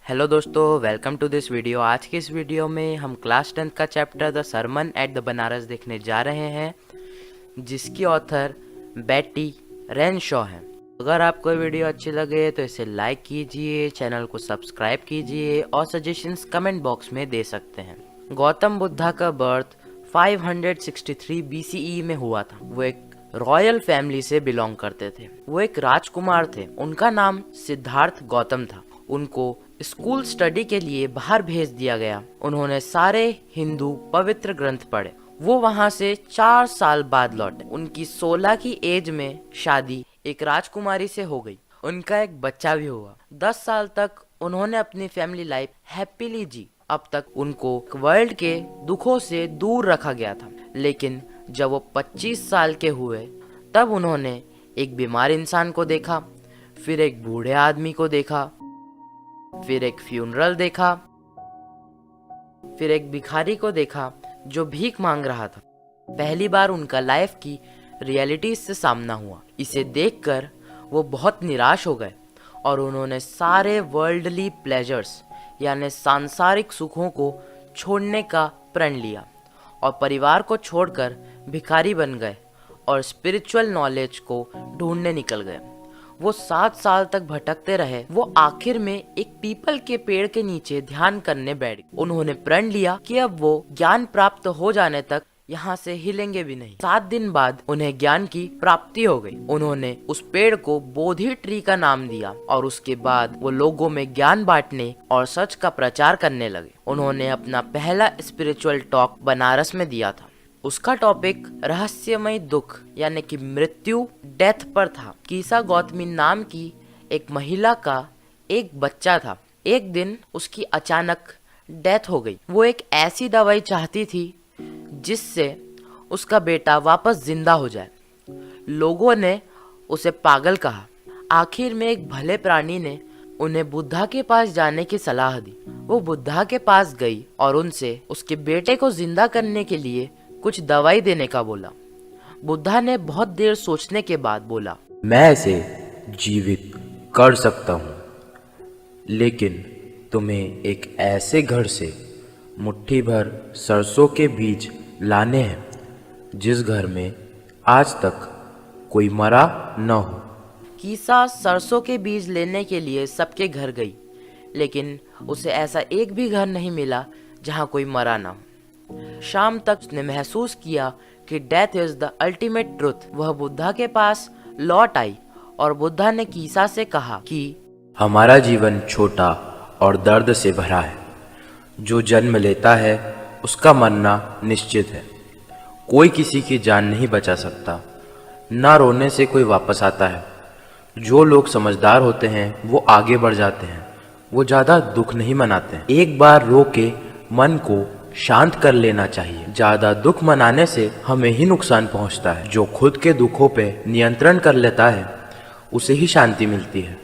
Hello दोस्तों, welcome to this video. आज की इस वीडियो में हम क्लास 10th का chapter the sermon at the Banaras देखने जा रहे हैं, जिसकी ऑथर बेटी रेनशॉ हैं। अगर आपको वीडियो अच्छी लगे तो इसे लाइक कीजिए, चैनल को सब्सक्राइब कीजिए और सजेशंस कमेंट बॉक्स में दे सकते हैं। गौतम बुद्धा का बर्थ 563 BCE में हुआ था। वो एक रॉयल फैमिली से बिलोंग करते थे। वो एक राजकुमार थे। उनका नाम सिद्धार्थ गौतम था। उनको स्कूल स्टडी के लिए बाहर भेज दिया गया। उन्होंने सारे हिंदू पवित्र ग्रंथ पढ़े। वो वहां से 4 साल बाद लौटे। उनकी 16 की एज में शादी एक राजकुमारी से हो गई। उनका एक बच्चा भी हुआ। 10 साल तक उन्होंने अपनी फैमिली लाइफ हैप्पीली जी। अब तक उनको वर्ल्ड के दुखों से दूर रखा गया था। लेकिन जब वो 25 साल के हुए तब उन्होंने एक बीमार इंसान को देखा, फिर एक बूढ़े आदमी को देखा, फिर एक फ्यूनरल देखा, फिर एक भिखारी को देखा जो भीख मांग रहा था। पहली बार उनका लाइफ की रियलिटी से सामना हुआ। इसे देखकर वो बहुत निराश हो गए और उन्होंने सारे वर्ल्डली प्लेजर्स यानी सांसारिक सुखों को छोड़ने का प्रण लिया और परिवार को छोड़कर भिखारी बन गए और स्पिरिचुअल नॉलेज को ढूंढने निकल गए। वो 7 साल तक भटकते रहे। वो आखिर में एक पीपल के पेड़ के नीचे ध्यान करने बैठ गए। उन्होंने प्रण लिया कि अब वो ज्ञान प्राप्त हो जाने तक यहाँ से हिलेंगे भी नहीं। 7 दिन बाद उन्हें ज्ञान की प्राप्ति हो गई। उन्होंने उस पेड़ को बोधि ट्री का नाम दिया और उसके बाद वो लोगों में ज्ञान बांटने और सच का प्रचार करने लगे। उन्होंने अपना पहला स्पिरिचुअल टॉक बनारस में दिया था। उसका टॉपिक रहस्यमय दुख यानी कि मृत्यु, डेथ पर था। कीसा गौतमी नाम की एक महिला का एक बच्चा था। एक दिन उसकी अचानक डेथ हो गई। वो एक ऐसी दवाई चाहती थी जिससे उसका बेटा वापस जिंदा हो जाए। लोगों ने उसे पागल कहा। आखिर में एक भले प्राणी ने उन्हें बुद्धा के पास जाने की सलाह दी। वो बुद्धा के पास गई और उनसे उसके बेटे को जिंदा करने के लिए कुछ दवाई देने का बोला। बुद्धा ने बहुत देर सोचने के बाद बोला, मैं इसे जीवित कर सकता हूँ, लेकिन तुम्हें एक ऐसे घर से मुट्ठी भर सरसों के बीज लाने हैं जिस घर में आज तक कोई मरा न हो। कीसा सरसों के बीज लेने के लिए सबके घर गई, लेकिन उसे ऐसा एक भी घर नहीं मिला जहाँ कोई मरा ना हो। शाम तक उसने महसूस किया कि death is the ultimate truth. वह बुद्धा के पास लौट आई और बुद्धा ने कीसा से कहा कि हमारा जीवन छोटा और दर्द से भरा है। जो जन्म लेता है उसका मरना निश्चित है। कोई किसी की जान नहीं बचा सकता। ना रोने से कोई वापस आता है। जो लोग समझदार होते हैं वो आगे बढ़ जाते हैं। वो ज्यादा दुख नहीं मनाते हैं। एक बार रो के मन को शांत कर लेना चाहिए। ज्यादा दुख मनाने से हमें ही नुकसान पहुंचता है। जो खुद के दुखों पे नियंत्रण कर लेता है उसे ही शांति मिलती है।